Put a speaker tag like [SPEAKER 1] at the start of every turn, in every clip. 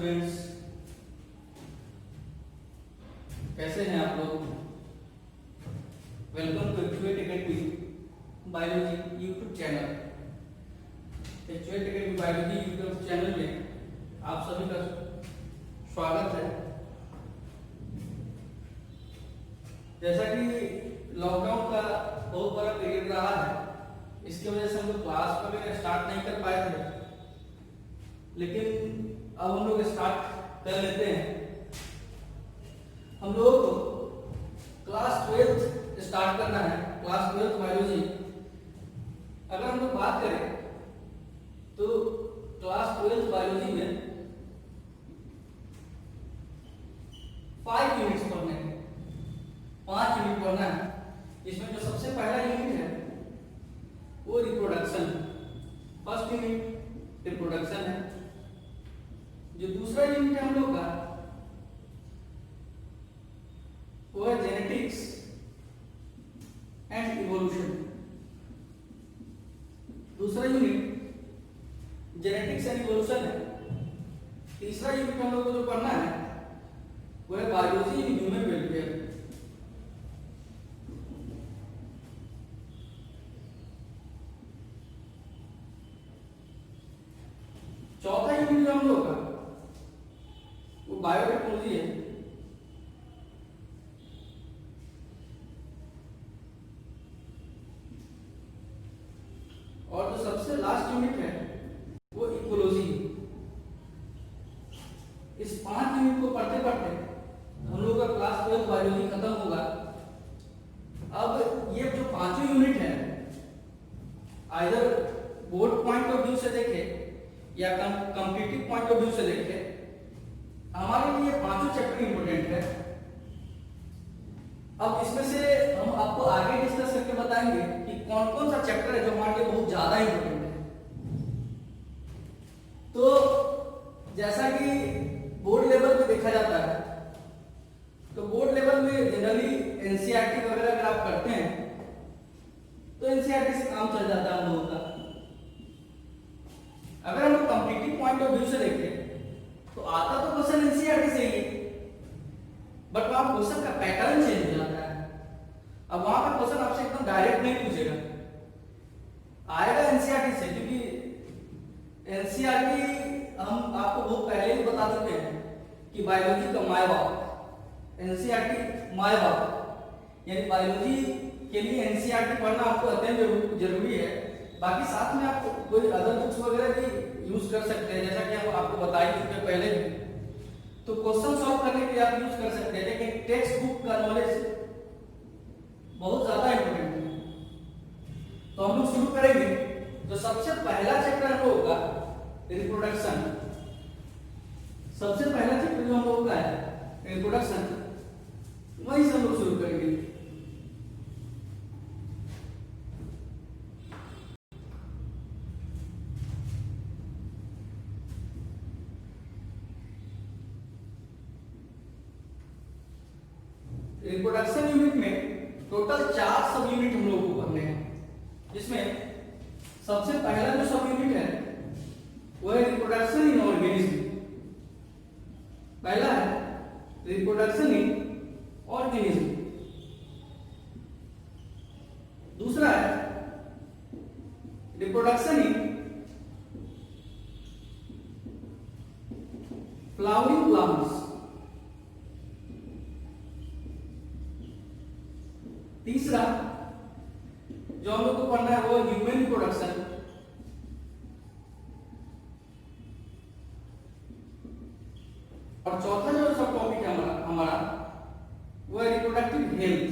[SPEAKER 1] Students, कैसे हैं आप लोग। Welcome to Actuate Academy biology YouTube channel. Actuate Academy biology YouTube channel में आप सभी का स्वागत है। जैसा कि लॉकडाउन का बहुत बड़ा पीरियड रहा है, इसकी वजह से हम लोग क्लास वगैरह स्टार्ट नहीं कर पाए थे, लेकिन अब हम लोग स्टार्ट कर लेते हैं। हम लोग को क्लास 12 स्टार्ट करना है, क्लास 12 बायोलॉजी। अगर हम लोग बात करें तो क्लास 12 बायोलॉजी में 5 यूनिट्स पढ़ने हैं, 5 यूनिट पढ़ना है। इसमें जो सबसे पहला यूनिट है वो रिप्रोडक्शन, फर्स्ट यूनिट रिप्रोडक्शन है। जो दूसरा यूनिट है हम लोग का वो है जेनेटिक्स एंड इवोल्यूशन। दूसरा यूनिट जेनेटिक्स एंड इवोल्यूशन है। तीसरा यूनिट हम लोग को जो पढ़ना है वो है बायोलॉजी इन ह्यूमन वेलफेयर। चौथा यूनिट जो हम लोग का वो बायोटेक्नोलॉजी है। और जो सबसे लास्ट यूनिट है वो इकोलॉजी। इस 5 यूनिट को पढ़ते पढ़ते हम लोग का क्लास 12 बायोलॉजी खत्म होगा। अब ये जो 5 यूनिट है, either board point of view से देखे या कॉम्पिटिटिव पॉइंट ऑफ व्यू से देखे, हमारे लिए 5 चैप्टर इंपोर्टेंट है। अब इसमें से हम आपको आगे डिस्कस करके बताएंगे कि कौन कौन सा चैप्टर है जो हमारे लिए बहुत ज्यादा इंपोर्टेंट है। तो जैसा कि बोर्ड लेवल पे देखा जाता है, तो बोर्ड लेवल में जनरली एनसीईआरटी वगैरह अगर आप करते हैं तो एनसीईआरटी से काम चल जाता है हम लोगों का। अगर हम कॉम्पिटिटिव पॉइंट ऑफ व्यू से देखें तो आता तो क्वेश्चन एनसीईआरटी से ही, बट वहां क्वेश्चन का पैटर्न चेंज हो जाता है। अब वहां पर क्वेश्चन आपसे एकदम डायरेक्ट नहीं पूछेगा, आएगा एनसीईआरटी से, क्योंकि एनसीईआरटी हम आपको बहुत पहले ही बता चुके हैं कि बायोलॉजी का माय बाप एनसीईआरटी माय बाप, यानी बायोलॉजी के लिए एनसीईआरटी पढ़ना आपको अत्यंत जरूरी है। बाकी साथ में आप कोई अदर बुक्स वगैरह भी यूज कर सकते हैं, जैसा कि हम आपको बता ही चुके पहले भी। तो क्वेश्चन सॉल्व करने के लिए आप यूज कर सकते हैं, लेकिन टेक्स्ट बुक का नॉलेज बहुत ज्यादा इंपॉर्टेंट है। तो हम लोग शुरू करेंगे। तो सबसे पहला चैप्टर हम लोग का रिप्रोडक्शन। सबसे पहला चैप्टर जो हम लोग का है रिप्रोडक्शन, वहीं से हम लोग शुरू करेंगे। रिप्रोडक्शन यूनिट में टोटल 4 सब यूनिट हम लोगों को पढ़ने हैं, जिसमें सबसे पहला जो सब यूनिट है वो है रिप्रोडक्शन इन ऑर्गेनिज्म। पहला है रिप्रोडक्शन इन ऑर्गेनिज्म। दूसरा है रिप्रोडक्शन इन फ्लावरिंग प्लांट्स। तीसरा जो हम लोग को पढ़ना है वो ह्यूमन रिप्रोडक्शन। और चौथा जो सब टॉपिक है हमारा वो है रिप्रोडक्टिव हेल्थ।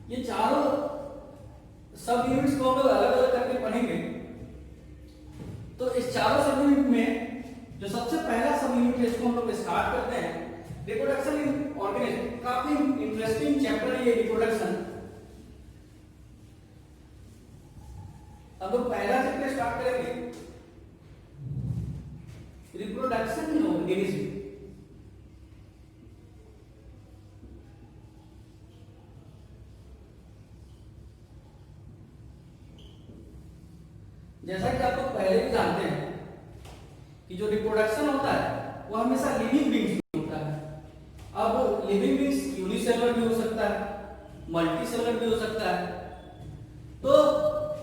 [SPEAKER 1] ये चारों सब यूनिट्स को हम लोग अलग अलग करके पढ़ेंगे। तो इस चारों सब यूनिट में जो सबसे पहला सब यूनिट है इसको हम लोग स्टार्ट करते हैं, रिप्रोडक्शन इन ऑर्गेनिज्म। काफी इंटरेस्टिंग चैप्टर है ये रिप्रोडक्शन। हम लोग पहला चैप्टर स्टार्ट करेंगे रिप्रोडक्शन इन ऑर्गेनिज्म। जैसा कि आप लोग पहले भी जानते हैं कि जो रिप्रोडक्शन होता है वो हमेशा लिविंग बींग्स में होता है। अब लिविंग बींग्स यूनिसेलुलर भी हो सकता है, मल्टी सेलुलर भी हो सकता है। तो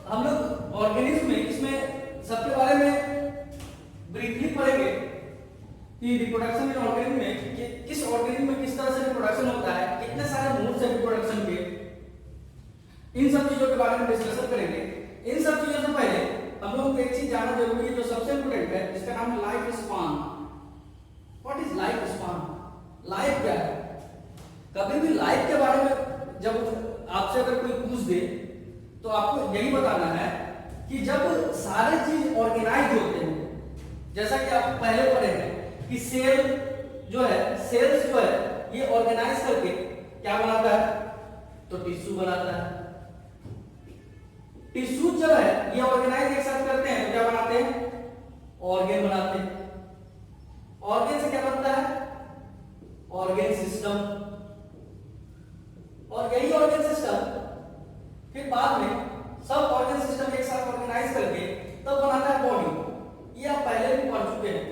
[SPEAKER 1] हम लोग ऑर्गेनिज्म में इसमें सबके बारे में ब्रीफली पढ़ेंगे कि रिप्रोडक्शन इन ऑर्गेनिज्म में कि किस ऑर्गेनिज्म में किस तरह से रिप्रोडक्शन होता है, कितने सारे मोड्स है रिप्रोडक्शन के, इन सब चीजों के बारे में डिस्कशन करेंगे। इन सब चीजों से पहले हम लोगों को एक चीज जानना जरूरी है जो सबसे इंपोर्टेंट है, जिसका नाम है life span. What is life span? Life क्या है? कभी भी लाइफ के बारे में जब आपसे अगर कोई पूछ दे तो आपको यही बताना है कि जब सारे चीज ऑर्गेनाइज होते हैं, जैसा कि आप पहले पढ़े हैं कि सेल जो है, सेल्स जो है ये ऑर्गेनाइज करके क्या बनाता है? तो टिश्यू बनाता है। टिश्यू जो है ये ऑर्गेनाइज एक साथ करते हैं तो क्या बनाते हैं? ऑर्गेन बनाते हैं। ऑर्गेन से क्या बनता है? Organ system. और यही ऑर्गेन सिस्टम फिर बाद में सब ऑर्गेन सिस्टम एक साथ ऑर्गेनाइज करके तब बनाता है बॉडी। ये आप पहले भी पढ़ चुके हैं,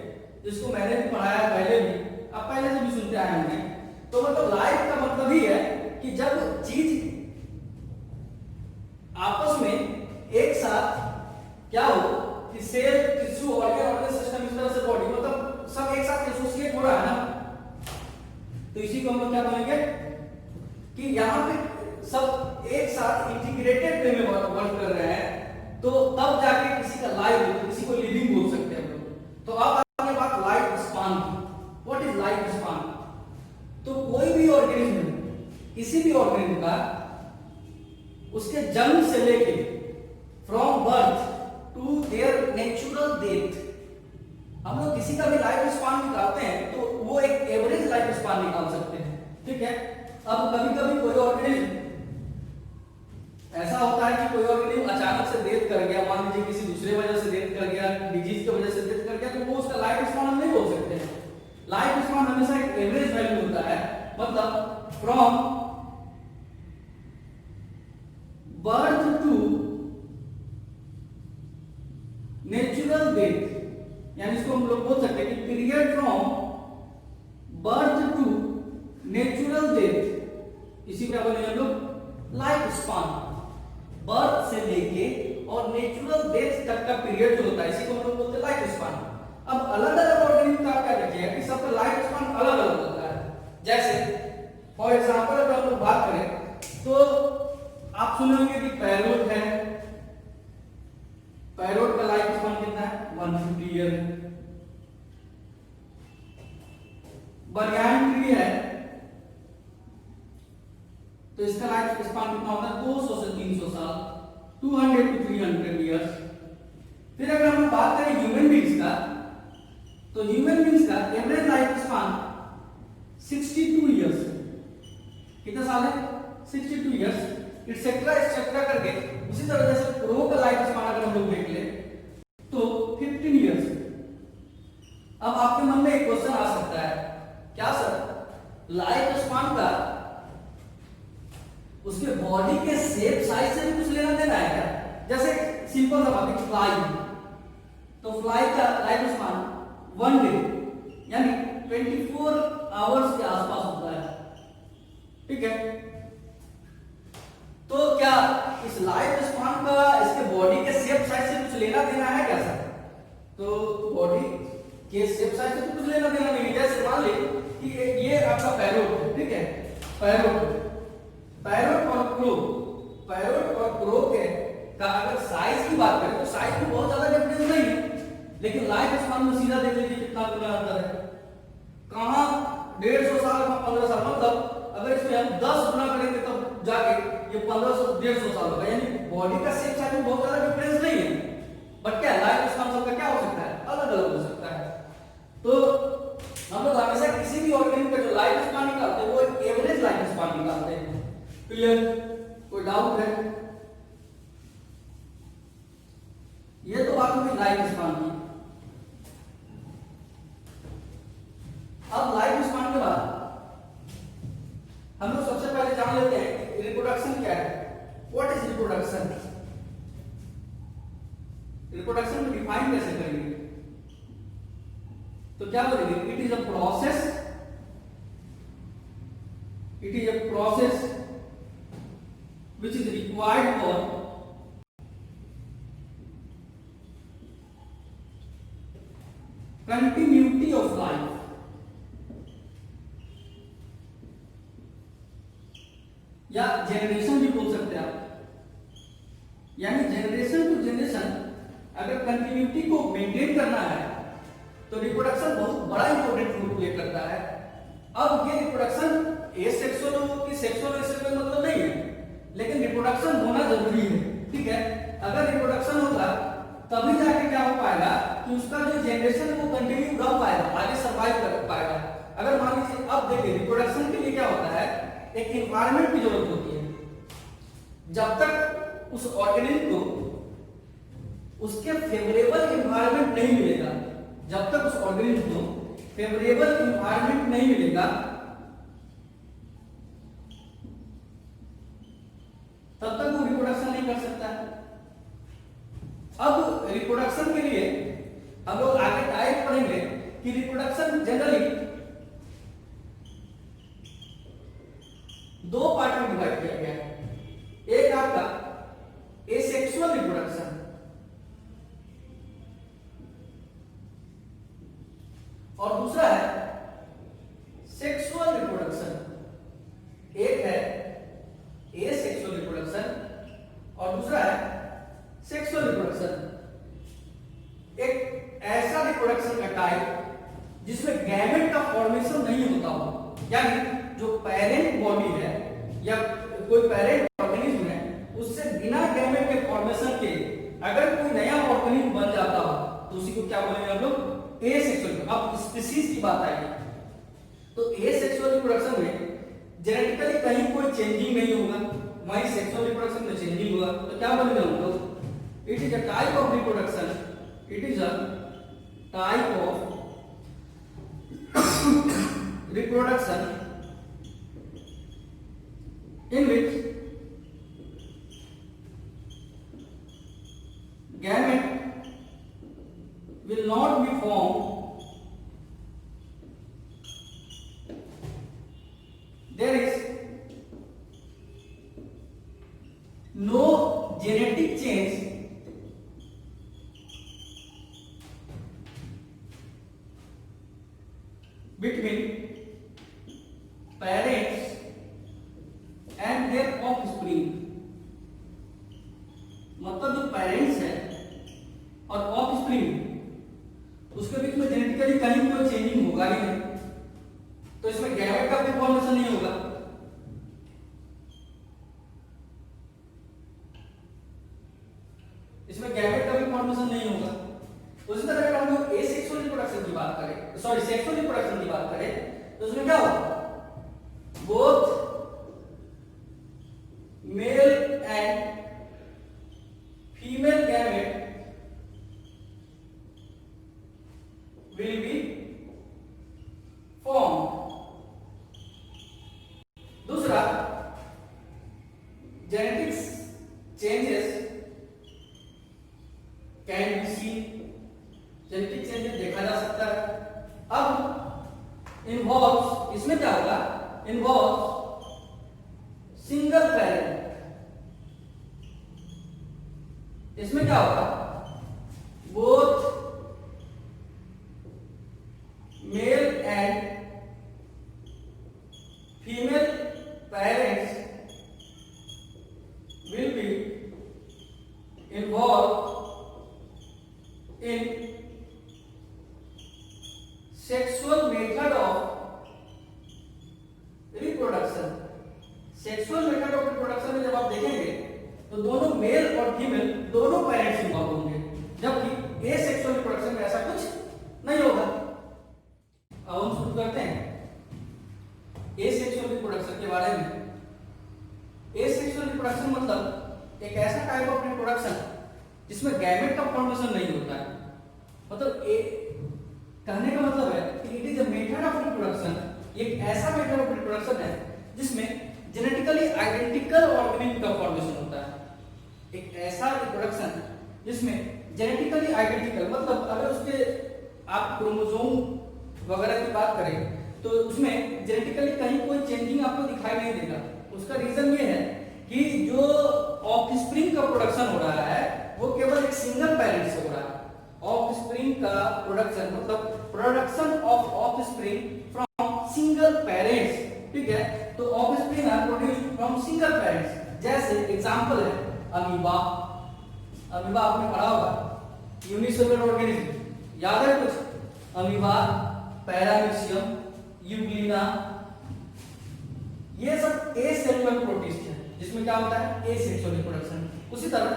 [SPEAKER 1] जिसको मैंने भी पढ़ाया पहले भी, आप पहले से भी सुनते आए होंगे। तो मतलब लाइफ का मतलब ही है कि जब चीज आपस में एक साथ क्या हो कि सेल, टिश्यू, ऑर्गेन सिस्टम, इस तरह से बॉडी, मतलब सब एक साथ एसोसिएट हो रहा है ना, तो इसी को हम लोग क्या बोलेंगे कि यहाँ पे सब एक साथ इंटीग्रेटेड वे में वर्क कर रहे हैं, तो तब जाके किसी का लाइफ हो, किसी को लिविंग बोल सकते हैं हम लोग। तो अब आगे बात लाइफ स्पान की। What is life span? तो कोई भी ऑर्गेनिज्म, किसी भी ऑर्गेनिज्म का उसके जन्म से लेके from birth to their natural death, हम लोग किसी का भी लाइफ स्पान निकालते हैं तो वो एक एवरेज लाइफ स्पान निकाल सकते हैं, ठीक है। अब कभी कभी कोई ऑर्गेनिज्म ऐसा होता है कि कोई ऑर्गेनिज्म अचानक से डेथ कर गया, मान लीजिए किसी दूसरे वजह से डेथ कर गया, डिजीज की वजह से डेथ कर गया, तो वो उसका लाइफ स्पान हम नहीं बोल सकते हैं। लाइफ स्पान हमेशा एक एवरेज वैल्यू होता है, मतलब from birth to natural death, यानी इसको हम लोग बोल सकते हैं कि period from birth to natural death, इसी क्या बोलेंगे हम लोग? Life span. बर्थ से लेके और नेचुरल डेथ तक का पीरियड जो होता है इसी को हम लोग बोलते हैं लाइफ स्पान। अब अलग अलग ऑर्गेनिज्म का क्या देखिए कि सबका लाइफ स्पान अलग अलग होता है। जैसे फॉर एग्जांपल अगर हम लोग बात करें तो आप सुने होंगे कि पैरोट है, पैरोट का लाइफ स्पान कितना है? 150 ईयर। बनियान ट्री है तो इसका लाइफ स्पान कितना होता है? 200 से 300 साल, 200 to 300 इयर्स। फिर अगर हम बात करें ह्यूमन बींग्स का, तो ह्यूमन बींग्स का एवरेज लाइफ स्पान 62 इयर्स। कितना साल है? 62 इयर्स। एक्सेट्रा एक्सेट्रा करके उसी तरह जैसे क्रो का लाइफ स्पान अगर हम लोग देख ले तो 15 इयर्स। अब आपके मन में एक क्वेश्चन आ सकता है, क्या सर लाइफ स्पान का उसके बॉडी के शेप साइज से भी कुछ लेना देना है क्या? जैसे सिंपल सा बात है, फ्लाई, तो फ्लाई का लाइफ स्पान 1 डे यानी 24 आवर्स के आसपास होता है, ठीक है। तो क्या इस लाइफ स्पान का इसके बॉडी के शेप साइज से कुछ लेना देना है क्या सर? तो बॉडी के शेप साइज से तो कुछ लेना देना नहीं है। जैसे मान ली कि ये आपका पैरोट है, ठीक है, पैरोट और क्रो, पैरोट और क्रो के का अगर साइज की बात करें तो साइज में बहुत ज्यादा डिफरेंस नहीं है, लेकिन लाइफ स्पान में सीधा देख लीजिए कितना गुना अंतर है। कहां 150 साल का 15 साल, मतलब अगर इसमें हम 10 गुना करेंगे तब जाके ये 1500 150 साल होगा, यानी बॉडी का शेप साइज में बहुत ज्यादा डिफरेंस नहीं है। बट क्या लाइफ स्पान सबका क्या हो सकता है? अलग अलग हो सकता है। तो हम लोग हमेशा किसी भी ऑर्गेनिज्म का जो लाइफ स्पान निकालते हैं वो एक एवरेज लाइफ स्पान निकालते हैं। क्लियर? कोई डाउट है? ये तो बात हुई लाइफ स्पान की। अब लाइफ स्पान के बाद हम लोग सबसे पहले जान लेते हैं कि रिप्रोडक्शन क्या है। What is reproduction? रिप्रोडक्शन को डिफाइन कैसे करेंगे? तो क्या बोलेंगे? It is a process which is required for continuity of life. या जनरेशन भी बोल सकते हैं आप, यानी जनरेशन टू जनरेशन अगर कंटिन्यूटी को मेंटेन करना है तो रिप्रोडक्शन बहुत बड़ा इंपॉर्टेंट रोल प्ले करता है। अब ये रिप्रोडक्शन एसेक्सुअल हो कि सेक्सुअल, इससे कोई मतलब नहीं है, लेकिन रिप्रोडक्शन होना जरूरी है। ठीक है, अगर रिप्रोडक्शन होगा तभी जाके क्या हो पाएगा कि उसका जो जनरेशन है वो कंटिन्यू रह पाएगा, आगे सर्वाइव कर पाएगा। अगर मान लीजिए अब देखिए रिप्रोडक्शन के लिए क्या होता है, एक एनवायरनमेंट की जरूरत होती है। जब तक उस ऑर्गेनिज्म को उसके फेवरेबल एनवायरनमेंट नहीं मिलेगा, जब तक उस ऑर्गेनिज्म को फेवरेबल एनवायरनमेंट नहीं मिलेगा तब तक वो रिप्रोडक्शन नहीं कर सकता है। अब रिप्रोडक्शन के लिए हम लोग आगे टाइप पढ़ेंगे कि रिप्रोडक्शन जनरली दो पार्ट में डिवाइड किया गया है। एक आपका एसेक्सुअल रिप्रोडक्शन और दूसरा है सेक्सुअल रिप्रोडक्शन। एक है एसेक्सुअल रिप्रोडक्शन और दूसरा है सेक्सुअल रिप्रोडक्शन। एक ऐसा रिप्रोडक्शन का टाइप जिसमें गैमेट का फॉर्मेशन नहीं होता हो, यानी जो पेरेंट बॉडी है या कोई पेरेंट ऑर्गेनिज्म है उससे बिना गैमेट के फॉर्मेशन के अगर कोई नया ऑर्गेनिज्म बन जाता हो तो उसी को क्या बोलेंगे हम लोग? एसेक्सुअल। अब स्पीशीज की बात आएगी तो एसेक्सुअल रिप्रोडक्शन में जेनेटिकली कहीं कोई चेंजिंग नहीं होगा, वहीं सेक्सुअल रिप्रोडक्शन में चेंजिंग होगा। तो क्या बोलेंगे हम लोग? It is a type of reproduction, it is a type of reproduction in which gamete will not be formed, there is no genetic change between parents and their offspring। मतलब जो parents है और ऑफस्प्रिंग उसके बीच में genetically कहीं कोई changing होगा ही नहीं, तो इसमें गैमेट का भी फॉर्मेशन नहीं होगा। इसमें गैमेट का भी फॉर्मेशन नहीं होगा। उसी तरह अगर हम लोग एसेक्सुअल रिप्रोडक्शन की बात करें, सॉरी सेक्सुअल रिप्रोडक्शन की बात करें तो उसमें क्या होगा? Both male and female gamete will be formed। दूसरा, genetics changes can be seen, genetic changes देखा जा सकता है। अब involves, इसमें क्या होगा? involves single parent. इसमें क्या होगा? Both male and female parents will be involve in sexual method of reproduction. Sexual method of reproduction में जब आप देखेंगे तो दोनों मेल और फीमेल दोनों पेरेंट्स इन्वॉल्व होंगे, जबकि एसेक्सुअल रिप्रोडक्शन में ऐसा कुछ नहीं होगा। अब हम शुरू करते हैं एसेक्सुअल रिप्रोडक्शन के बारे में। एसेक्सुअल रिप्रोडक्शन मतलब एक ऐसा टाइप ऑफ रिप्रोडक्शन जिसमें गैमेट का फॉर्मेशन नहीं होता है। मतलब कहने का मतलब है कि it is a method of reproduction, एक ऐसा मेथड ऑफ रिप्रोडक्शन है जिसमें जेनेटिकली आइडेंटिकल ऑर्गेनिज्म का फॉर्मेशन होता है। एक ऐसा रिप्रोडक्शन जिसमें जेनेटिकली आइडेंटिकल, मतलब अगर उसके आप क्रोमोसोम वगैरह की बात करें तो उसमें जेनेटिकली कहीं कोई चेंजिंग आपको दिखाई नहीं देगा। उसका रीजन ये है कि जो ऑफस्प्रिंग का प्रोडक्शन हो रहा है वो केवल एक सिंगल पेरेंट से हो रहा है। ऑफस्प्रिंग का प्रोडक्शन मतलब production of offspring from single parents, ठीक है। तो offspring are produced from single parents. जैसे एग्जांपल है अमीबा, अमीबा आपने पढ़ा होगा, यूनिसेलुलर ऑर्गेनिज्म, याद है कुछ? अमीबा, पैरामीशियम, यूग्लिना, ये सब एसेलुलर प्रोटिस्ट है जिसमें क्या होता है एसेक्सुअल रिप्रोडक्शन। उसी तरह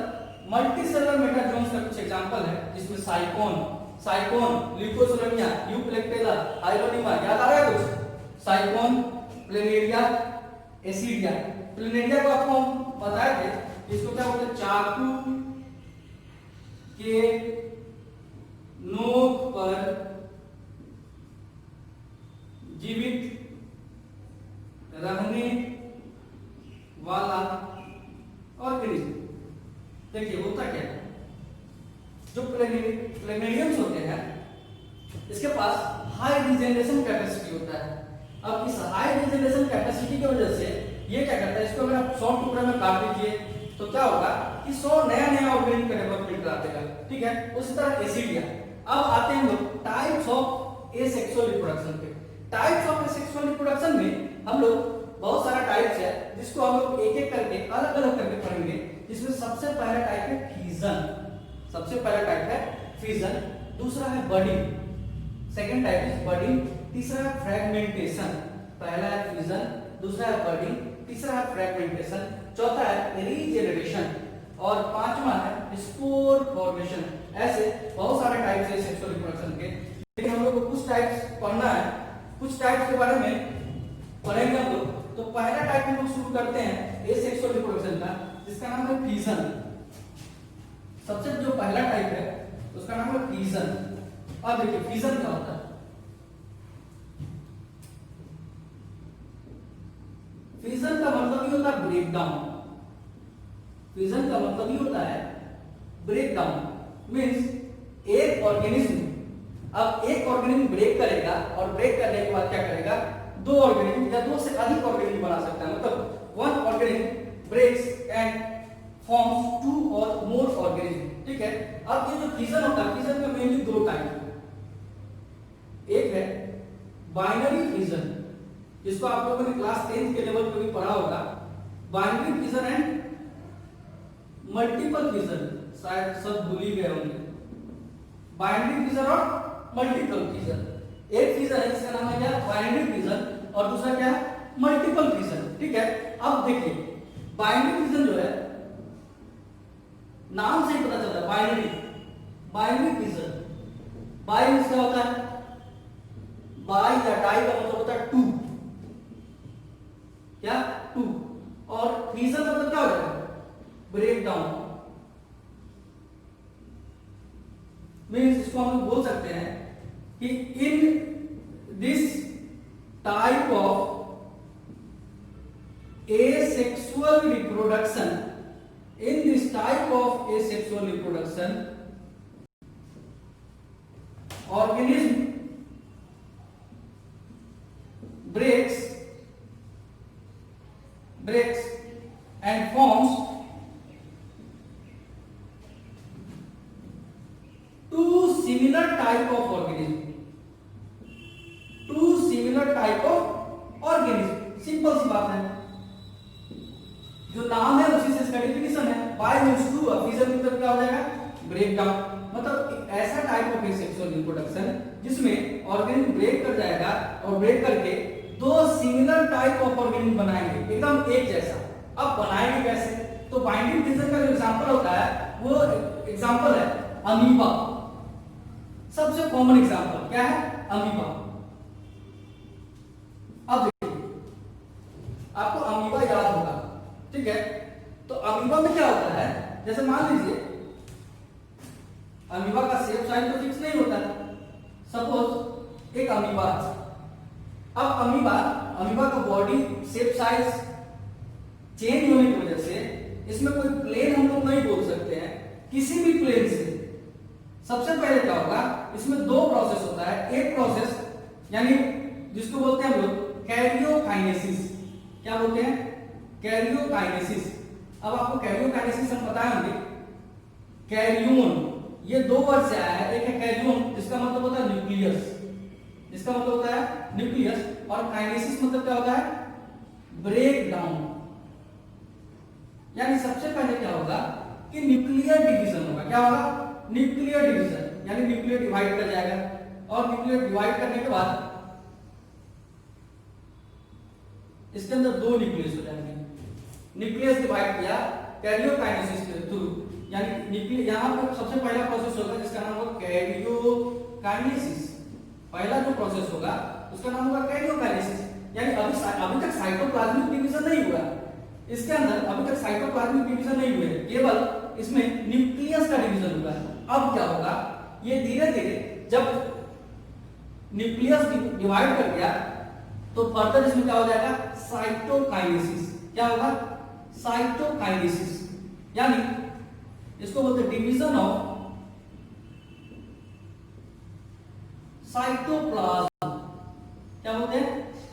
[SPEAKER 1] मल्टीसेलुलर मेटाजोन्स का कुछ एग्जांपल है जिसमें साइकोन, ल्यूकोसोलमिया, यूप्लेक्टेला, हाइलोनिमा, याद आ रहा है कुछ? Sycon, planaria, एसिडिया। प्लेनेरिया को आपको हम बताए थे, इसको क्या बोलते हैं? चाकू के नोक पर जीवित रहने वाला ऑर्गेनिज्म। देखिए होता क्या है, जो प्लेनेरियम्स होते हैं इसके पास हाई रीजनरेशन कैपेसिटी होता है। अब इस हाई रीजनरेशन कैपेसिटी की वजह से ये क्या करता है, इसको अगर आप 100 टुकड़े में काट दीजिए तो क्या होगा कि 100 नया ऑर्गेनिज्म का डेवलपमेंट करा देगा, ठीक है। उसी तरह एसिडिया। अब आते हैं हम लोग टाइप्स ऑफ एसेक्सुअल रिप्रोडक्शन पे। टाइप्स ऑफ एसेक्सुअल रिप्रोडक्शन में हम लोग बहुत सारा टाइप्स है जिसको हम लोग एक एक करके अलग अलग करके पढ़ेंगे। जिसमें सबसे पहला टाइप है फ्यूजन, सबसे पहला टाइप है फ्यूजन, दूसरा है budding, second type is budding, तीसरा है फ्रेगमेंटेशन। पहला है फ्यूजन, दूसरा है बडिंग, तीसरा है फ्रेगमेंटेशन, चौथा है रीजेनरेशन और पांचवा है स्पोर फॉर्मेशन। ऐसे बहुत सारे टाइप्स है सेक्सुअल रिप्रोडक्शन के, लेकिन हम लोग को कुछ टाइप्स पढ़ना है, कुछ टाइप्स के बारे में पढ़ेंगे हम लोग। तो पहला टाइप हम लोग शुरू करते हैं एसेक्सुअल रिप्रोडक्शन का, जिसका नाम है फ्यूजन। सबसे जो पहला टाइप है उसका नाम है फ्यूजन। अब देखिए फ्यूजन क्या होता है। फ्यूजन का मतलब ही होता है ब्रेक डाउन। फ्यूजन का मतलब ही होता है ब्रेक डाउन। मींस एक ऑर्गेनिज्म, अब एक ऑर्गेनिज्म ब्रेक करेगा और ब्रेक करने के बाद क्या करेगा, दो ऑर्गेनिज्म या दो से अधिक ऑर्गेनिज्म बना सकता है। मतलब one organism breaks and forms two or more organism, ठीक है। अब ये जो फ्यूजन होता है, फ्यूजन में मेनली दो टाइप है। एक है बाइनरी फ्यूजन, जिसको आप लोगों ने क्लास 10th के लेवल पे भी पढ़ा होगा। Binary fusion and multiple fusion, शायद सब भूल ही गए होंगे। बाइनरी फ्यूजन और मल्टीपल फ्यूजन। एक फ्यूजन है जिसका नाम है क्या, बाइनरी फ्यूजन, और दूसरा क्या है, मल्टीपल फ्यूजन, ठीक है। अब देखिए बाइनरी फ्यूजन जो है नाम से ही पता चलता है binary, binary fusion. By means क्या होता है, बाई या डाई का मतलब होता है टू, क्या टू, और फ्यूजन मतलब क्या होता है, ब्रेक डाउन। मींस इसको हम लोग बोल सकते हैं कि in this type of asexual reproduction, in this type of asexual reproduction, organism breaks and forms two similar type of organism, two similar type of organism। Simple सी बात है, जो नाम है उसी से इसका डेफिनेशन है। बाय मींस टू, फ्यूजन मतलब क्या हो जाएगा, ब्रेक डाउन। मतलब एक ऐसा टाइप ऑफ सेक्सुअल रिप्रोडक्शन जिसमें ऑर्गेनिज्म ब्रेक कर जाएगा और ब्रेक करके दो सिमिलर टाइप ऑफ ऑर्गेनिज्म बनाएंगे, एकदम एक जैसा। अब बनाएंगे कैसे, तो बाइंडिंग फ्यूजन का जो एग्जांपल होता है वो एग्जांपल है अमीबा। सबसे कॉमन एग्जांपल क्या है, अमीबा। अब आपको अमीबा याद होगा, ठीक है। तो अमीबा में क्या होता है, जैसे मान लीजिए अमीबा का शेप साइज तो फिक्स नहीं होता है। सपोज एक अमीबा, अब अमीबा का बॉडी शेप साइज चेंज होने की वजह से इसमें कोई प्लेन हम लोग नहीं बोल सकते हैं किसी भी प्लेन से सबसे पहले क्या होगा, इसमें दो प्रोसेस होता है। एक प्रोसेस यानी जिसको बोलते हैं हम लोग कैरियोकाइनेसिस। क्या बोलते हैं? कैरियोकाइनेसिस। अब आपको कैरियोकाइनेसिस हम बताए होंगे। कैरियोन, ये दो वर्ड से आया है। एक है कैरियोन जिसका मतलब होता है न्यूक्लियस, इसका मतलब होता है न्यूक्लियस, और काइनेसिस मतलब क्या होता है? Break down. यानी सबसे पहले क्या होगा कि न्यूक्लियर डिवीजन होगा। क्या होगा? न्यूक्लियर डिवीजन, यानी न्यूक्लियर डिवाइड कर जाएगा, और न्यूक्लियर डिवाइड करने के बाद इसके अंदर दो न्यूक्लियस हो जाएंगे। न्यूक्लियस डिवाइड किया कैरियोकाइनेसिस के थ्रू, यानी न्यूक्लियर यहां पर सबसे पहला प्रोसेस होगा जिसका नाम होगा कैरियोकाइनेसिस। पहला जो प्रोसेस होगा उसका नाम होगा कैरियोकाइनेसिस। यानी अभी तक साइटोप्लाज्मिक डिवीजन नहीं हुआ, इसके अंदर अभी तक साइटोप्लाज्मिक डिवीजन नहीं हुए, केवल इसमें न्यूक्लियस का डिवीजन हुआ है। अब क्या होगा, ये धीरे धीरे जब न्यूक्लियस डिवाइड कर दिया तो फर्दर इसमें क्या हो जाएगा? साइटोकाइनेसिस। क्या होगा? साइटोकाइनेसिस, यानी इसको बोलते हैं डिवीजन ऑफ साइटोप्लाज्म। क्या बोलते हैं?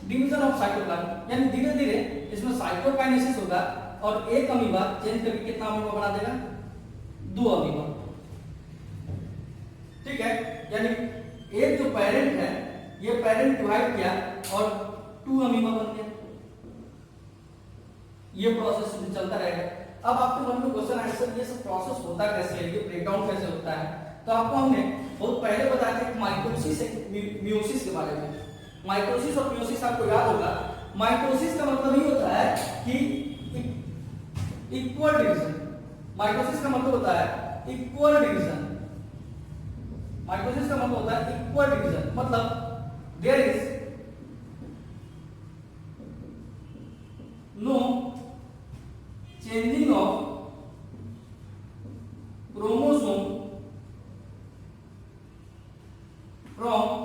[SPEAKER 1] Division of cytoplasm. यानी धीरे धीरे इसमें साइटोकाइनेसिस होगा और एक अमीबा चेंज करके कितना अमीबा बना देगा? दो अमीबा। ठीक है, यानी एक जो पेरेंट है, ये पेरेंट डिवाइड किया और टू अमीबा बन गया। ये प्रोसेस चलता रहेगा। अब आपके मन में क्वेश्चन आया सर ये सब प्रोसेस होता कैसे है, ये ब्रेकडाउन कैसे होता है? तो आपको हमने बहुत पहले बताया था माइटोसिस मियोसिस के बारे में। माइटोसिस और मियोसिस आपको याद होगा। माइटोसिस का मतलब ये होता है कि इक्वल डिवीजन। माइटोसिस का मतलब होता है इक्वल डिवीजन। माइटोसिस का मतलब होता है इक्वल डिवीजन, मतलब there is no changing of chromosome from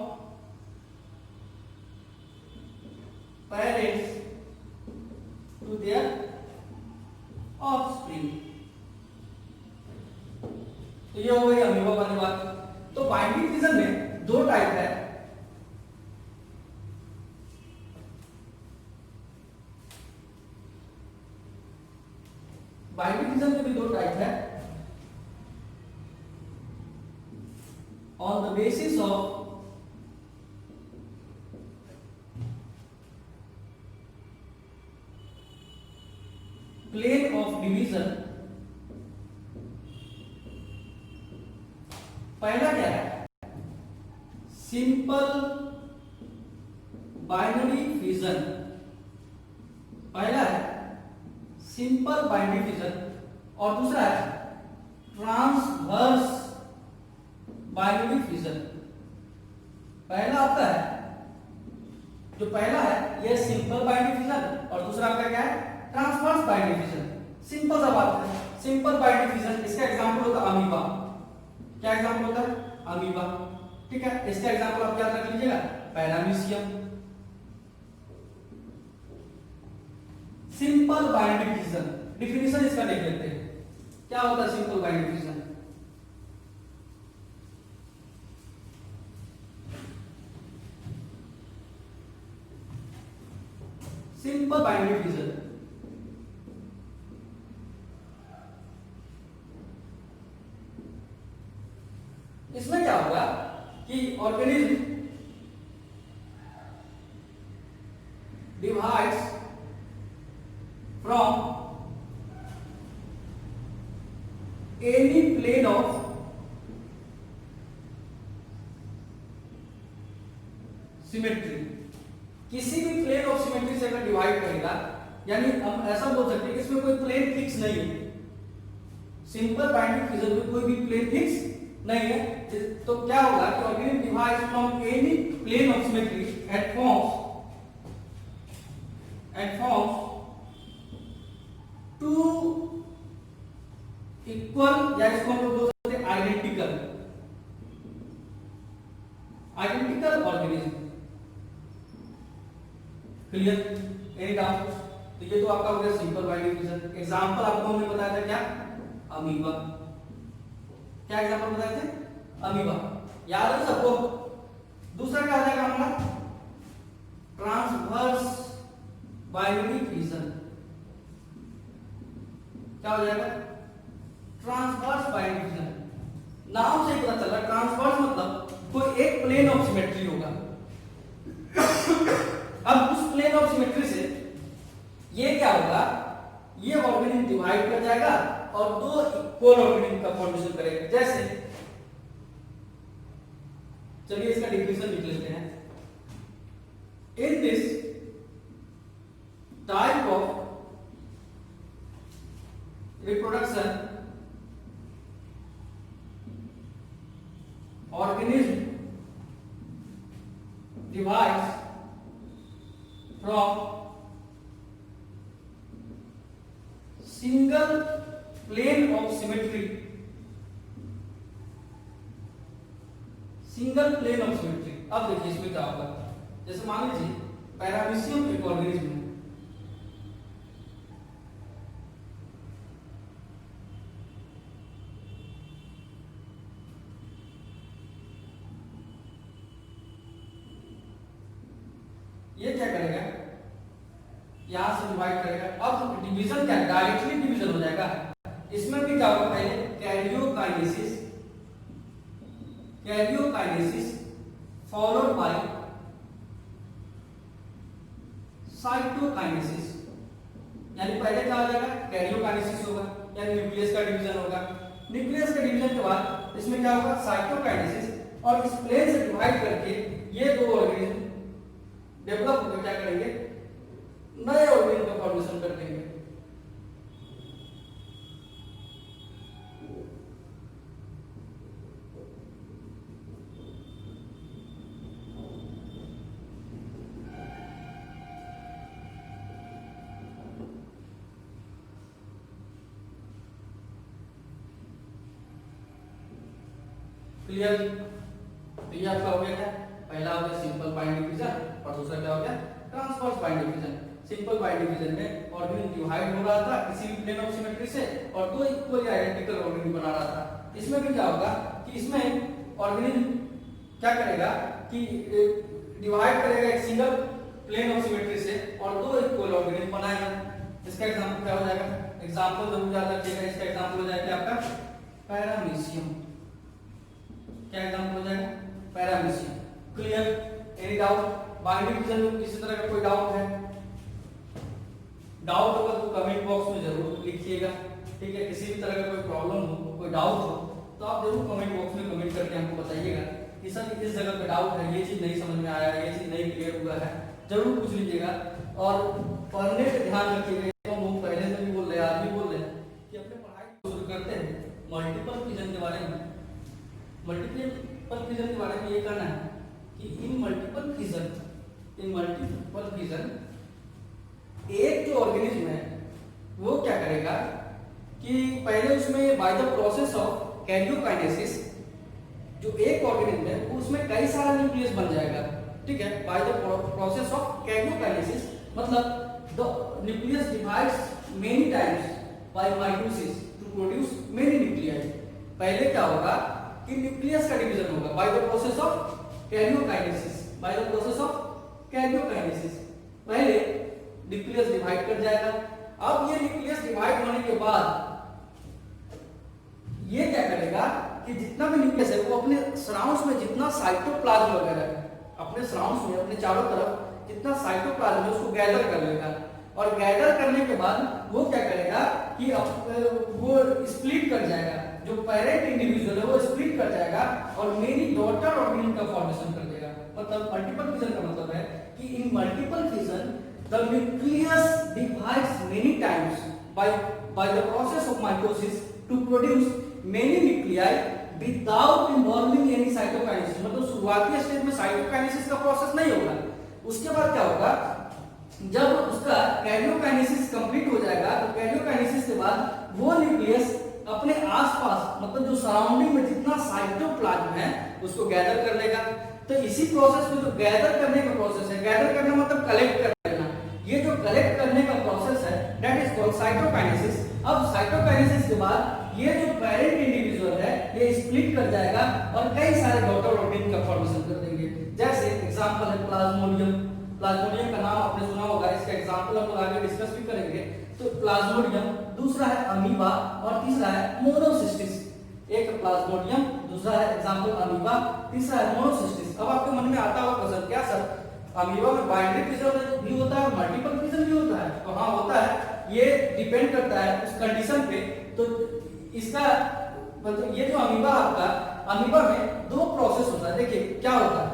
[SPEAKER 1] parents to their offspring। तो ये हो गई अमीबा वाली बात। तो बाइंडिंग डिवीजन में दो टाइप है। बाइंडिंग डिवीजन में भी दो टाइप है। On the basis of plane of division. पहला क्या है? Simple binary fission. पहला है सिंपल बाइनरी फिजन और दूसरा है ट्रांसवर्स बाइनरी फिजन। पहला आपका है, जो पहला है ये सिंपल बाइनरी फिजन और दूसरा आपका क्या है? Transverse binary fission. सिंपल सा बात है, सिंपल बाइनरी फिजन। इसका एग्जांपल होता है अमीबा। क्या एग्जांपल होता है? अमीबा। ठीक है, इसका एग्जांपल आप याद रख लीजिएगा, paramecium. Simple binary fission definition इसका देख लेते हैं। क्या होता है simple binary fission? Simple binary fission इसमें क्या होगा कि organism divides from any plane of symmetry. किसी भी प्लेन ऑफ सिमेट्री से अगर डिवाइड करेगा, यानी हम ऐसा बोल सकते हैं कि इसमें कोई प्लेन फिक्स नहीं है। सिंपल बाइनरी फिजन में कोई भी प्लेन फिक्स नहीं है। तो क्या होगा कि organism divides from any plane of symmetry and forms two equal, या इसको हम लोग बोल सकते हैं identical organism. Clear? Any doubt? तो ये तो आपका हो गया सिंपल बाइनरी फिजन। एग्जांपल आपको हमने बताया था क्या? अमीबा। क्या एग्जांपल बताए थे? अमीबा, याद है सबको? दूसरा क्या हो जाएगा हमारा? Transverse binary fission. क्या हो जाएगा? Transverse binary fission. नाम से ही पता चला ट्रांसवर्स मतलब कोई एक प्लेन ऑफ सिमेट्री होगा। अब उस प्लेन ऑफ सिमेट्री से ये क्या होगा, ये ऑर्गेनिज्म डिवाइड कर जाएगा और दो इक्वल ऑर्गेनिज्म का फॉर्मेशन करेगा। जैसे चलिए इसका डिफिनेशन लिख लेते हैं। In this type of reproduction organism divides from single plane of symmetry, single plane of symmetry। अब देखिए इसमें क्या होगा, जैसे मान लीजिए पैरामीशियम एक ऑर्गेनिज्म है, ये क्या करेगा, यहां से डिवाइड करेगा। अब डिवीजन क्या, डायरेक्टली डिवीजन हो जाएगा। इसमें भी क्या होगा, पहले karyokinesis, karyokinesis followed by cytokinesis. यानी पहले क्या हो जाएगा, कैरियोकाइनेसिस होगा, यानी न्यूक्लियस का डिवीजन होगा। न्यूक्लियस के डिवीजन के बाद इसमें क्या होगा, साइटोकाइनेसिस, और इस प्लेन से डिवाइड करके ये दो ऑर्गेनिज्म डेवलप होकर क्या करेंगे, नए ऑर्गेनिज्म का फॉर्मेशन कर देंगे। क्लियर? ये आपका हो गया क्या, पहला हो गया सिंपल बाइंड डिवीजन और दूसरा क्या हो गया, transverse bind division. Simple bind division में ऑर्गेनिज्म डिवाइड हो रहा था किसी भी प्लेन ऑफ सिमेट्री से और दो इक्वली आइडेंटिकल ऑर्गेनिज्म बना रहा था। इसमें भी क्या होगा कि इसमें ऑर्गेनिज्म क्या करेगा कि डिवाइड करेगा एक सिंगल प्लेन ऑफ सिमेट्री से और दो इक्वल ऑर्गेनिज्म बनाएगा। इसका एग्जांपल क्या हो जाएगा, एग्जांपल जरूर याद रखिएगा। इसका एग्जांपल हो जाएगा आपका पैरामीशियम। क्या एग्जांपल हो जाएगा, paramecium. Clear? Any doubt? Binding division में किसी तरह का कोई डाउट है? डाउट होगा तो कमेंट बॉक्स में जरूर लिखिएगा, ठीक है? किसी भी तरह का कोई प्रॉब्लम हो, कोई डाउट हो तो आप जरूर कमेंट बॉक्स में कमेंट करके हमको बताइएगा कि सर इस जगह पे डाउट है, ये चीज नहीं समझ में आया, ये चीज नहीं क्लियर हुआ है, जरूर पूछ लीजिएगा। और पढ़ने पे ध्यान रखिएगा। हम लोग पहले से भी बोल रहे हैं, आज भी बोल रहे हैं कि अपने पढ़ाई शुरू करते हैं मल्टीपल फिजन के बारे में। मल्टीपल फिजन के बारे में ये कहना है कि इन मल्टीपल फिजन एक जो ऑर्गेनिज्म है वो क्या करेगा कि पहले उसमें bye the process of karyokinesis, जो एक ऑर्गेनिज्म है उसमें कई सारा न्यूक्लियस बन जाएगा, ठीक है? By the process of karyokinesis मतलब the nucleus divides many times by mitosis to produce many nuclei. पहले क्या होगा कि न्यूक्लियस का डिवीजन होगा by the process of karyokinesis, by the process of karyokinesis पहले न्यूक्लियस डिवाइड कर जाएगा। अब ये न्यूक्लियस डिवाइड होने के बाद ये क्या करेगा कि जितना भी न्यूक्लियस है वो अपने सराउंड्स में जितना साइटोप्लाज्म वगैरह है, अपने सराउंड्स में अपने चारों तरफ जितना साइटोप्लाज्म है उसको गैदर कर लेगा। और गैदर करने के बाद वो क्या करेगा कि वो स्प्लिट कर जाएगा, जो पेरेंट इंडिविजुअल है वो स्प्लिट कर जाएगा और मेनी डॉटर ऑर्गेनिज्म का फॉर्मेशन कर देगा। मतलब मल्टीपल फिजन का मतलब है कि in multiple fission the nucleus divides many times by the process of mitosis to produce many nuclei without involving any cytokinesis. मतलब शुरुआती स्टेज में साइटोकाइनेसिस का प्रोसेस नहीं होगा। उसके बाद क्या होगा, जब उसका कैरियोकाइनेसिस कंप्लीट हो जाएगा तो कैरियोकाइनेसिस के बाद वो न्यूक्लियस अपने आसपास मतलब जो सराउंडिंग में जितना साइटोप्लाज्म है उसको गैदर कर लेगा। तो इसी प्रोसेस में जो गैदर करने का प्रोसेस है, गैदर करना मतलब कलेक्ट कर लेना, ये जो कलेक्ट करने का प्रोसेस है दैट इज कॉल्ड साइटोकाइनेसिस। अब साइटोकाइनेसिस के बाद ये जो पेरेंट इंडिविजुअल है ये स्प्लिट कर जाएगा और कई सारे डॉटर प्रोटीन का फॉर्मेशन कर देंगे। जैसे एग्जांपल है प्लाज्मोडियम। प्लाज्मोडियम का नाम आपने सुना होगा, इसका एग्जांपल हम लोग आगे डिस्कस भी करेंगे। तो प्लाज्मोडियम, दूसरा है अमीबा और तीसरा है मोनोसिस्टिस। एक प्लाज्मोडियम, दूसरा है एग्जांपल अमीबा, तीसरा है मोनोसिस्टिस। अब आपके मन में आता होगा क्वेश्चन, क्या सर अमीबा में बाइनरी फिजन भी होता है, मल्टीपल फिजन भी होता है? तो हाँ होता है, ये डिपेंड करता है उस कंडीशन पे। तो इसका मतलब ये जो अमीबा आपका, अमीबा में दो प्रोसेस होता है। देखिए क्या होता है,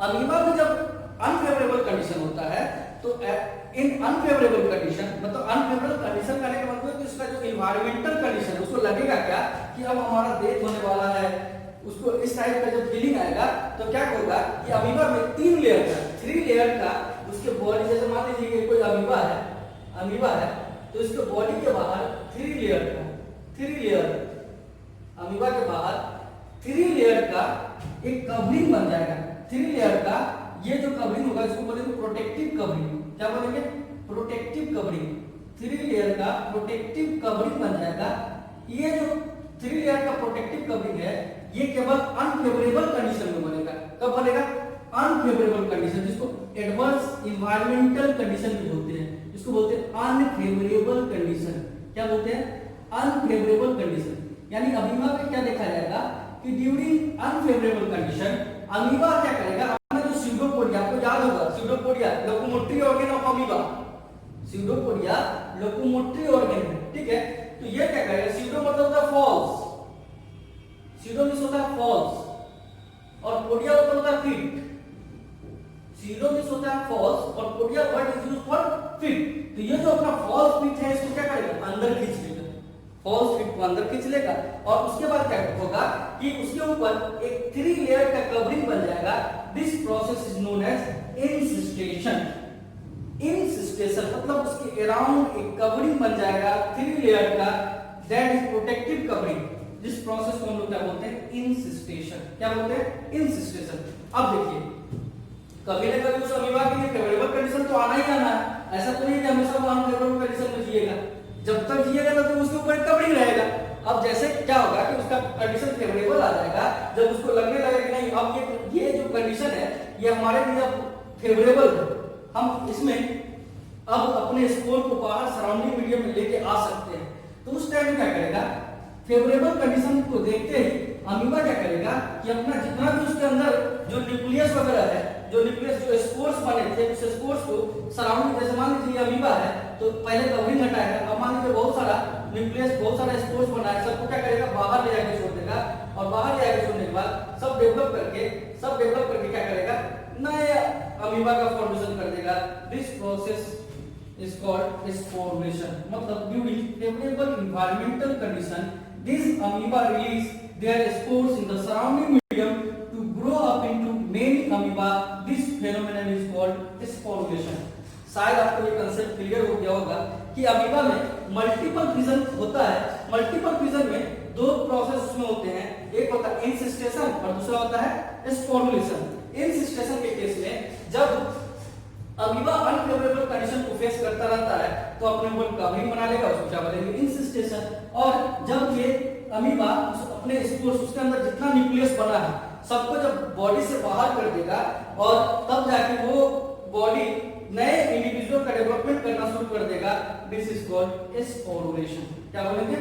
[SPEAKER 1] अमीबा में जब अनफेवरेबल कंडीशन होता है तो इन अनफेवरेबल कंडीशन, मतलब अनफेवरेबल कंडीशन का मतलब है कि उसका जो एनवायरमेंटल कंडीशन, उसको लगेगा क्या कि अब हमारा डेथ होने वाला है, उसको इस टाइप का जब फीलिंग आएगा तो क्या होगा कि अमीबा में 3 लेयर का, 3 लेयर का उसके बॉडी, जैसे मान लीजिए कि कोई अमीबा है तो इसके बॉडी के बाहर 3 लेयर का, 3 लेयर अमीबा के बाहर 3 लेयर का एक कवरिंग बन जाएगा। 3 लेयर का ये जो कवरिंग होगा इसको बोलेंगे प्रोटेक्टिव कवरिंग। क्या बोलेंगे? Protective covering. 3 लेयर का प्रोटेक्टिव कवरिंग बन जाएगा। ये जो 3 लेयर का प्रोटेक्टिव कवरिंग है ये केवल अनफेवरेबल कंडीशन में बनेगा। कब बनेगा? अनफेवरेबल कंडीशन, जिसको एडवर्स इन्वायरमेंटल कंडीशन भी बोलते हैं, जिसको बोलते हैं अनफेवरेबल कंडीशन। क्या बोलते हैं? Unfavourable condition. यानी अमीबा में क्या देखा जाएगा कि ड्यूरिंग अनफेवरेबल कंडीशन अमीबा क्या करेगा, अपना जो स्यूडोपोडिया, आपको याद होगा pseudopodia locomotory organ of amoeba, pseudopodia locomotory organ है, ठीक है? तो ये क्या करेगा, स्यूडो मतलब होता है फॉल्स, स्यूडो मींस होता है फॉल्स और पोडिया मतलब होता है फिट। स्यूडो मींस होता है फॉल्स और podia word is used for fit. तो ये जो अपना फॉल्स फिट है इसको क्या करेगा, अंदर खींच लेगा, फॉल्स फिट को अंदर खींच लेगा और उसके बाद क्या होगा कि उसके ऊपर एक 3 लेयर का कवरिंग बन जाएगा। This process is known as incystation. Incystation मतलब उसके अराउंड एक कवरिंग बन जाएगा 3 लेयर का, दैट इज प्रोटेक्टिव कवरिंग। जिस प्रोसेस को हम लोग क्या बोलते हैं, इंसिस्टेशन। क्या बोलते हैं? इंसिस्टेशन। अब देखिए कभी ना कभी उस अमीबा के लिए फेवरेबल कंडीशन तो आना ही आना है, ऐसा तो नहीं कि हमेशा वो अनफेवरेबल कंडीशन में जिएगा। जब तक जिएगा तो उसके ऊपर कवरिंग रहेगा। अब जैसे क्या होगा कि उसका कंडीशन फेवरेबल आ जाएगा, जब उसको लगने लगेगा कि नहीं अब ये जो कंडीशन है ये हमारे लिए फेवरेबल है, हम इसमें अब अपने स्कोर को बाहर सराउंडिंग मीडियम में लेके आ सकते हैं, तो उस टाइम क्या करेगा, फेवरेबल कंडीशन को देखते ही अमीबा क्या करेगा कि अपना जितना भी उसके अंदर जो न्यूक्लियस वगैरह है, जो न्यूक्लियस जो स्पोर्स बने थे उस स्पोर्स को सराउंडिंग, जैसे मान लीजिए अमीबा है तो पहले कवरिंग हटाएगा, अब मान लीजिए बहुत सारा न्यूक्लियस, बहुत सारा स्पोर्स बना है, सबको क्या करेगा, बाहर ले जाके छोड़ देगा और बाहर ले जाके छोड़ने के बाद सब डेवलप करके क्या करेगा, नया अमीबा का फॉर्मेशन कर देगा। This process is called sporulation। मतलब during favorable environmental condition these amoeba release their spores in the surrounding medium to grow up into many amoeba। this phenomenon is called sporulation। शायद आपको ये concept clear हो गया होगा कि amoeba में multiple fission होता है। मल्टीपल फिजन में 2 प्रोसेस उसमें होते हैं, एक होता है इंसिस्टेशन और दूसरा होता है स्पोरुलेशन। इंसिस्टेशन के केस में जब अमीबा अनफेवरेबल कंडीशन को फेस करता रहता है तो अपने ऊपर कवरिंग बना लेगा, उसको क्या बोलेंगे, इंसिस्टेशन। और जब ये अमीबा अपने स्पोर्स, उसके अंदर जितना न्यूक्लियस बना है सबको जब बॉडी से बाहर कर देगा और तब जाके वो बॉडी नए इंडिविजुअल का डेवलपमेंट करना शुरू कर देगा। This is called sporulation. क्या बोलेंगे,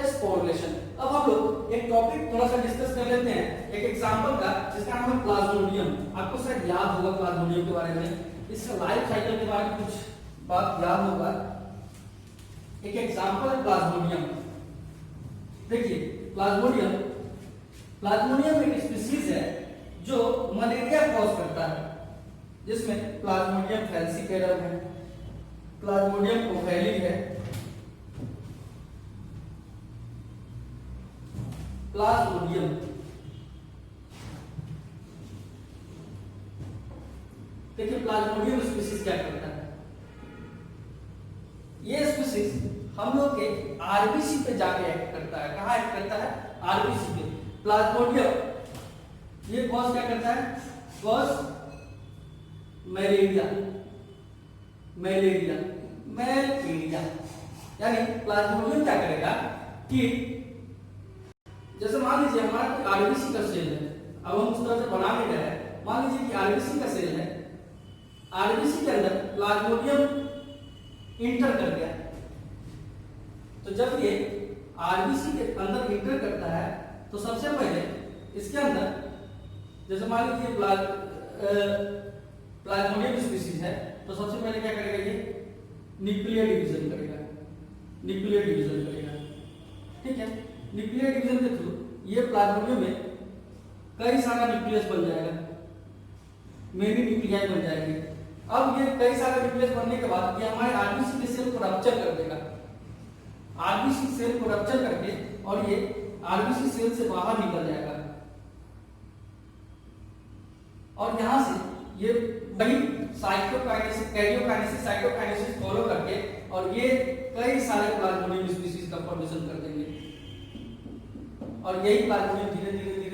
[SPEAKER 1] स्पोरुलेशन। अब हम लोग एक टॉपिक थोड़ा सा डिस्कस कर लेते हैं, एक एग्जांपल का, जिसका नाम है प्लाज्मोडियम। आपको शायद याद होगा प्लाज्मोडियम के बारे में, इसका लाइफ साइकिल के बारे में कुछ बात याद होगा। एक एग्जांपल है प्लाज्मोडियम। देखिए प्लाज्मोडियम एक स्पीशीज है जो मलेरिया कॉज करता है, जिसमें प्लाज्मोडियम फैल्सिपेरम है, प्लाज्मोडियम ओवैली है, प्लाज्मोडियम देखिए प्लाज्मोडियम स्पीशीज क्या करता है, ये स्पीशीज हम लोग के आरबीसी पे जाके एक्ट करता है। कहाँ एक्ट करता है, आरबीसी पे। प्लाज्मोडियम ये कॉज क्या करता है, कॉज मलेरिया, यानी प्लाज्मोडियम क्या करेगा, कि जैसे मान लीजिए हमारा कोई आरबीसी का सेल है, अब हम उस तरह से बना नहीं रहे हैं, मान लीजिए कि आरबीसी का सेल है, आरबीसी के अंदर प्लाज्मोडियम इंटर कर गया, तो जब ये आरबीसी के अंदर इंटर करता है तो सबसे पहले इसके अंदर जैसे मान लीजिए प्लाज्मोडियम स्पीशीज है, तो सबसे पहले क्या करेगा, ये न्यूक्लियर डिवीजन करेगा, न्यूक्लियर डिवीजन करेगा, ठीक है। न्यूक्लियर डिवीजन के थ्रू ये प्लाज्मोडियम में कई सारा न्यूक्लियस बन जाएगा, मेनी न्यूक्लियाई बन जाएंगे। अब ये कई सारे न्यूक्लियस बनने के बाद ये हमारे आरबीसी के सेल को रप्चर कर देगा, आरबीसी सेल को रप्चर करके और ये आरबीसी सेल से बाहर निकल जाएगा और यहां से ये वही साइटोकाइनेसिस, कैरियोकाइनेसिस, साइटोकाइनेसिस फॉलो करके और ये कई सारे प्लाज्मोडियम स्पीशीज का फॉर्मेशन कर देंगे और यही प्लाज्मोडियम धीरे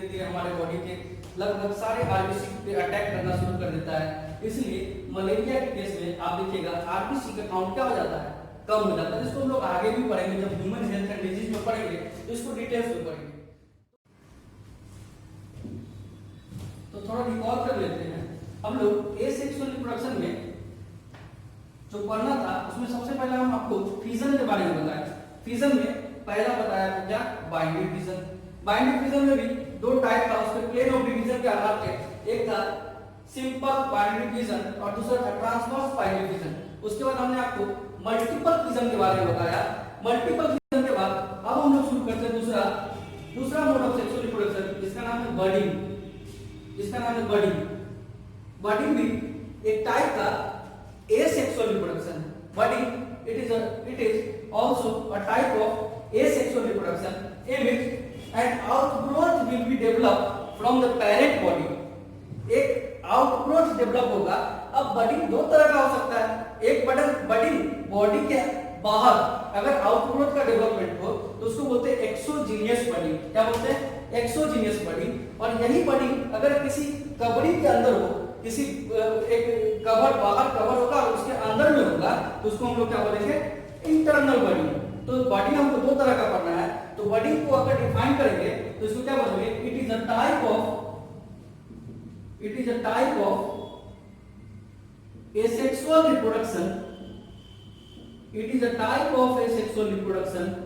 [SPEAKER 1] धीरे हमारे बॉडी के लगभग सारे आरबीसी पे अटैक करना शुरू कर देता है। इसलिए मलेरिया के केस में आप देखिएगा आरबीसी का काउंट क्या हो जाता है, कम हो जाता है, जिसको हम लोग आगे भी पढ़ेंगे, जब ह्यूमन हेल्थ एंड डिजीज में पढ़ेंगे तो इसको डिटेल्स में पढ़ेंगे। तो थोड़ा रिकॉल कर लेते हैं हम लोग एसेक्सुअल रिप्रोडक्शन में जो पढ़ना था उसमें सबसे पहले हम आपको फिजन के बारे में बताया। फिजन में पहला बताया क्या, बाइनरी फिजन। बाइनरी फिजन में भी दो टाइप था, उसके प्लेन ऑफ डिवीजन के आधार पे एक था सिंपल बाइनरी फिजन और दूसरा था ट्रांसवर्स बाइनरी फिजन। उसके बाद हमने आपको मल्टीपल फिजन के बारे में बताया। मल्टीपल फिजन के बाद अब हम लोग शुरू करते हैं दूसरा मोड ऑफ सेक्सुअल रिप्रोडक्शन, जिसका नाम है बर्डिंग। इसका नाम है बर्डिंग। बर्डिंग भी एक टाइप का asexual reproduction. Budding it is also a type of asexual reproduction in which an outgrowth will be developed from the parent body. एक आउटग्रोथ डेवलप होगा। अब बडिंग दो तरह का हो सकता है, एक बडिंग बॉडी के बाहर अगर आउटग्रोथ का डेवलपमेंट हो तो उसको बोलते हैं एक्सोजीनियस बडिंग। क्या बोलते हैं, एक्सोजीनियस बडिंग। और यही बडिंग अगर किसी कवरिंग के अंदर हो, किसी एक कवर बाहर कवर होगा और उसके अंदर में होगा तो उसको हम लोग क्या बोलेंगे, इंटरनल बडिंग। तो बडिंग हमको दो तरह का पढ़ना है, तो बडिंग को अगर डिफाइन करेंगे तो इसको क्या बोलेंगे, it is a type of asexual reproduction. It is a type of asexual reproduction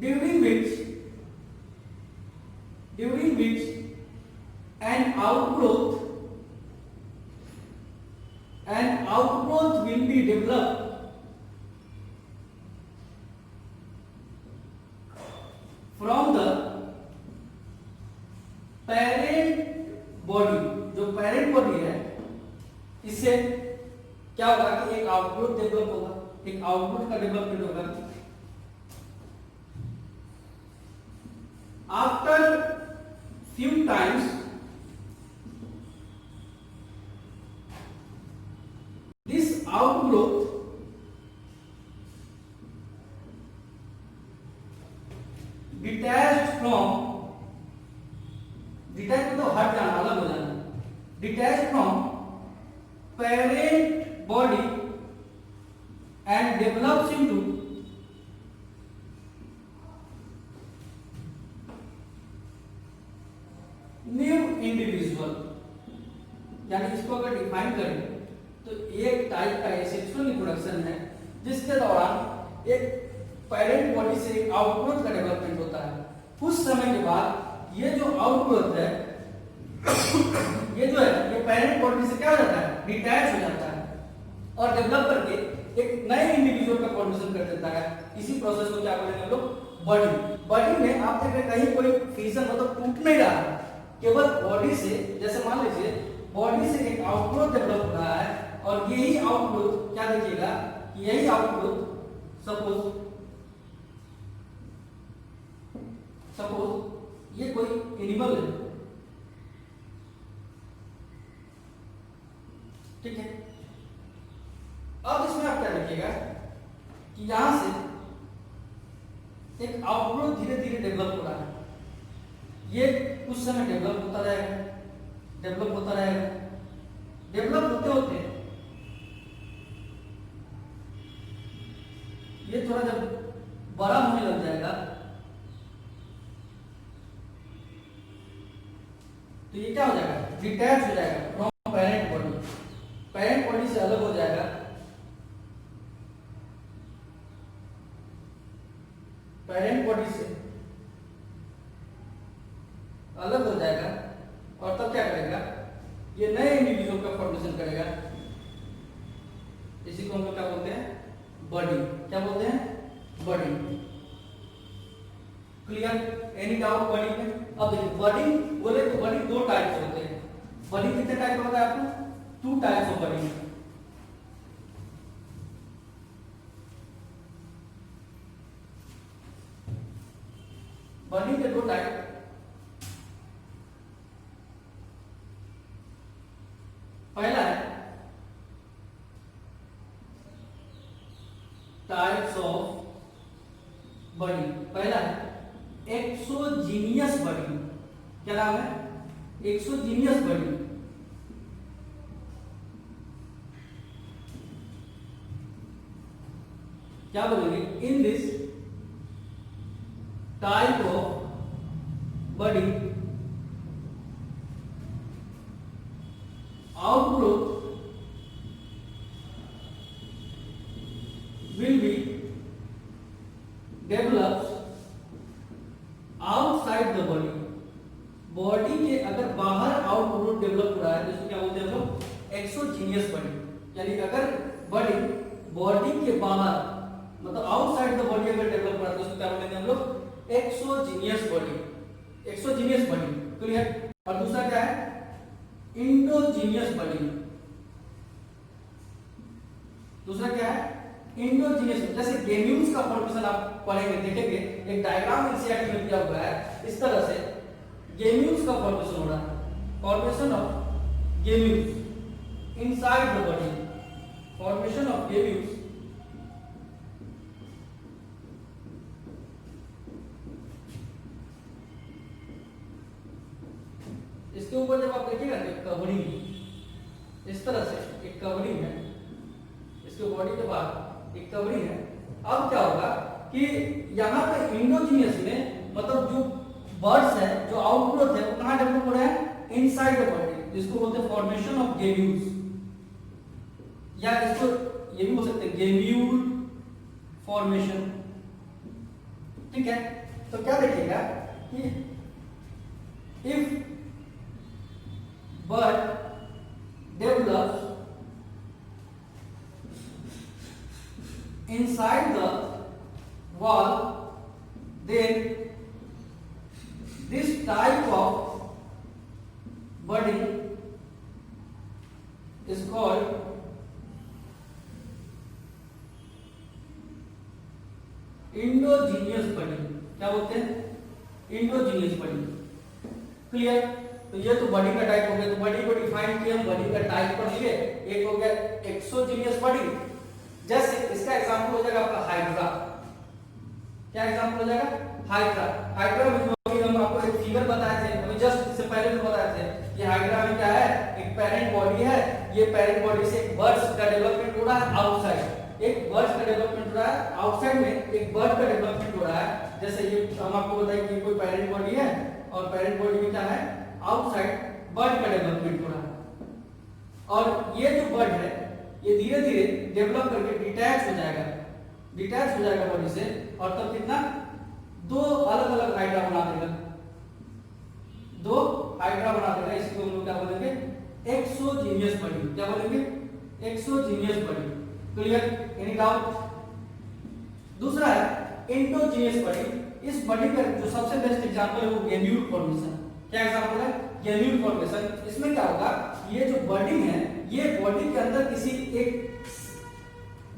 [SPEAKER 1] during which an outgrowth will be developed from the parent body. जो पेरेंट बॉडी है इससे क्या होगा कि एक आउटग्रोथ डेवलप होगा, एक आउटग्रोथ का डेवलपमेंट होगा। After few times this outgrowth detached तो हट जाना, अलग हो जाना, detached from parent body and develops into new individual। यानी इसको अगर डिफाइन करें तो एक टाइप का सेक्सुअल रिप्रोडक्शन है जिसके दौरान एक पेरेंट बॉडी से एक आउटग्रोथ का डेवलपमेंट होता है। कुछ समय के बाद ये जो आउटग्रोथ है ये जो है ये पेरेंट बॉडी से क्या हो जाता है, डिटैच हो जाता है और डेवलप करके एक नए इंडिविजुअल का फॉर्मेशन कर देता है। इसी प्रोसेस को क्या बोलेंगे हम लोग, बॉडी। बॉडी में आप देख रहे हैं कहीं कोई फिजन मतलब टूट नहीं रहा है, केवल बॉडी से, जैसे मान लीजिए बॉडी से एक आउटग्रोथ डेवलप हो रहा है और यही आउटग्रोथ क्या देखिएगा कि यही आउटग्रोथ सपोज ये कोई एनिमल है, ठीक है। अब इसमें आप क्या देखिएगा कि यहां से एक आउटग्रोथ धीरे धीरे डेवलप हो रहा है। ये कुछ समय डेवलप होता रहेगा, डेवलप होते होते ये थोड़ा बड़ा होने लग जाएगा तो ये क्या हो जाएगा, डिटैच हो जाएगा from parent body, parent body से अलग हो जाएगा, पेरेंट बॉडी से अलग हो जाएगा और तब क्या करेगा, ये नए इंडिविजुअल का फॉर्मेशन करेगा। इसी को हम लोग क्या बोलते हैं, बॉडी। क्या बोलते हैं, body. Clear, any doubt body में? अब देखिए बॉडी बोले तो बॉडी दो टाइप्स होते हैं। बॉडी कितने टाइप का होता है आपको, 2 टाइप्स ऑफ बॉडी। बॉडी के 2 टाइप, पहला है टाइप्स ऑफ बॉडी, पहला है एक्सोजीनियस बॉडी। क्या नाम है, एक्सोजीनियस बॉडी। क्या बोलेंगे, in this type of body outgrowth will be develops outside the body। Body के अगर बाहर आउटग्रोथ डेवलप हो रहा है तो इसको क्या बोलते हैं हम लोग, एक्सोजीनियस बॉडी। यानी अगर बॉडी के बाहर मतलब आउटसाइड द बॉडी अगर डेवलप हो रहा है तो इसको क्या बोलते हैं हम लोग, exogenous body, exogenous body. Clear. और दूसरा क्या है, इंडोजीनियस बॉडी। दूसरा क्या है, इंडोजीनियस। जैसे गेम्यूल्स का फॉर्मेशन आप पढ़ेंगे, देखेंगे एक डायग्राम एनसीईआरटी में दिया हुआ है, इस तरह से गेम्यूल्स का फॉर्मेशन हो रहा है, formation of gemmules inside the body, formation of gemmules इसके ऊपर जब आप देखिएगा तो कवरिंग, इस तरह से एक कवरिंग है, इसके बॉडी के बाद एक कवरिंग है। अब क्या होगा कि यहाँ पे इंडोजीनियस में मतलब जो बर्ड्स है, जो आउटग्रोथ है, वो कहाँ डेवलप हो रहा है, इनसाइड द बॉडी, जिसको बोलते हैं फॉर्मेशन ऑफ गेम्यूल्स, या इसको ये भी बोल सकते हैं गेम्यूल फॉर्मेशन। ठीक है। तो क्या देखिएगा कि if bird develops inside the wall, then this type of budding is called endogenous body. क्या बोलते हैं, इंडोजीनियस बॉडी। क्लियर। तो ये तो बॉडी का टाइप हो गया। तो बॉडी को डिफाइन किया, बॉडी का टाइप पढ़ लिए। एक हो गया एक्सोजीनियस बॉडी, जैसे इसका एग्जांपल हो जाएगा आपका हाइड्रा। क्या एग्जांपल हो जाएगा, हाइड्रा। हाइड्रा में जो अभी हम आपको एक फिगर बताए थे, अभी जस्ट इससे पहले जो बताए थे कि हाइड्रा में क्या है, एक पेरेंट बॉडी है, ये पेरेंट बॉडी से एक बर्ड्स का डेवलपमेंट हो रहा है आउटसाइड, एक बर्ड्स का डेवलपमेंट हो रहा है आउटसाइड में, एक बर्ड का डेवलपमेंट हो रहा है। जैसे ये हम आपको बताएं कि कोई पेरेंट बॉडी है और पेरेंट बॉडी में क्या है, आउटसाइड बर्ड का डेवलपमेंट हो रहा है। और ये जो बर्ड है ये धीरे धीरे डेवलप करके डिटैच हो जाएगा, डिटैच हो जाएगा बॉडी से, और तब कितना, 2 अलग अलग हाइड्रा बना देगा, 2 हाइड्रा बना देगा। इसी को हम लोग क्या बोलेंगे, एक्सोजीनियस बॉडी। क्या बोलेंगे, exogenous body. Clear, any doubt? दूसरा है इंडोजीनियस बॉडी। इस बॉडी का जो सबसे बेस्ट एग्जांपल है वो गेम्यूल फॉर्मेशन। क्या एग्जांपल है, गेम्यूल फॉर्मेशन। इसमें क्या होगा, ये जो बॉडी है, ये बॉडी के अंदर किसी एक,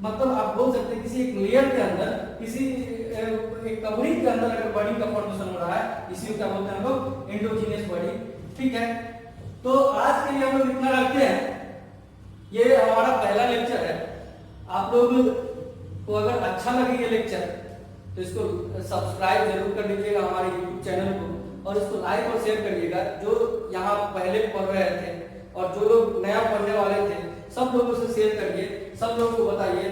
[SPEAKER 1] मतलब आप बोल सकते हैं किसी एक लेयर के अंदर, किसी एक कवरिंग के अंदर अगर बॉडी का फॉर्मेशन हो रहा है, इसी को क्या बोलते हैं हम लोग, इंडोजीनियस बॉडी। ठीक है। तो आज के लिए हम लोग इतना रखते हैं। ये हमारा पहला लेक्चर है। आप लोग को अगर अच्छा लगे ये लेक्चर तो इसको सब्सक्राइब जरूर कर लीजिएगा हमारे यूट्यूब चैनल को, और इसको लाइक और शेयर करिएगा। जो यहाँ पहले पढ़ रहे थे और जो लोग नया पढ़ने वाले थे, सब लोगों से शेयर करिए, सब लोगों को बताइए।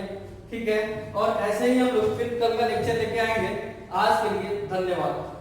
[SPEAKER 1] ठीक है, और ऐसे ही हम लोग फिर कल का लेक्चर लेके आएंगे। आज के लिए धन्यवाद।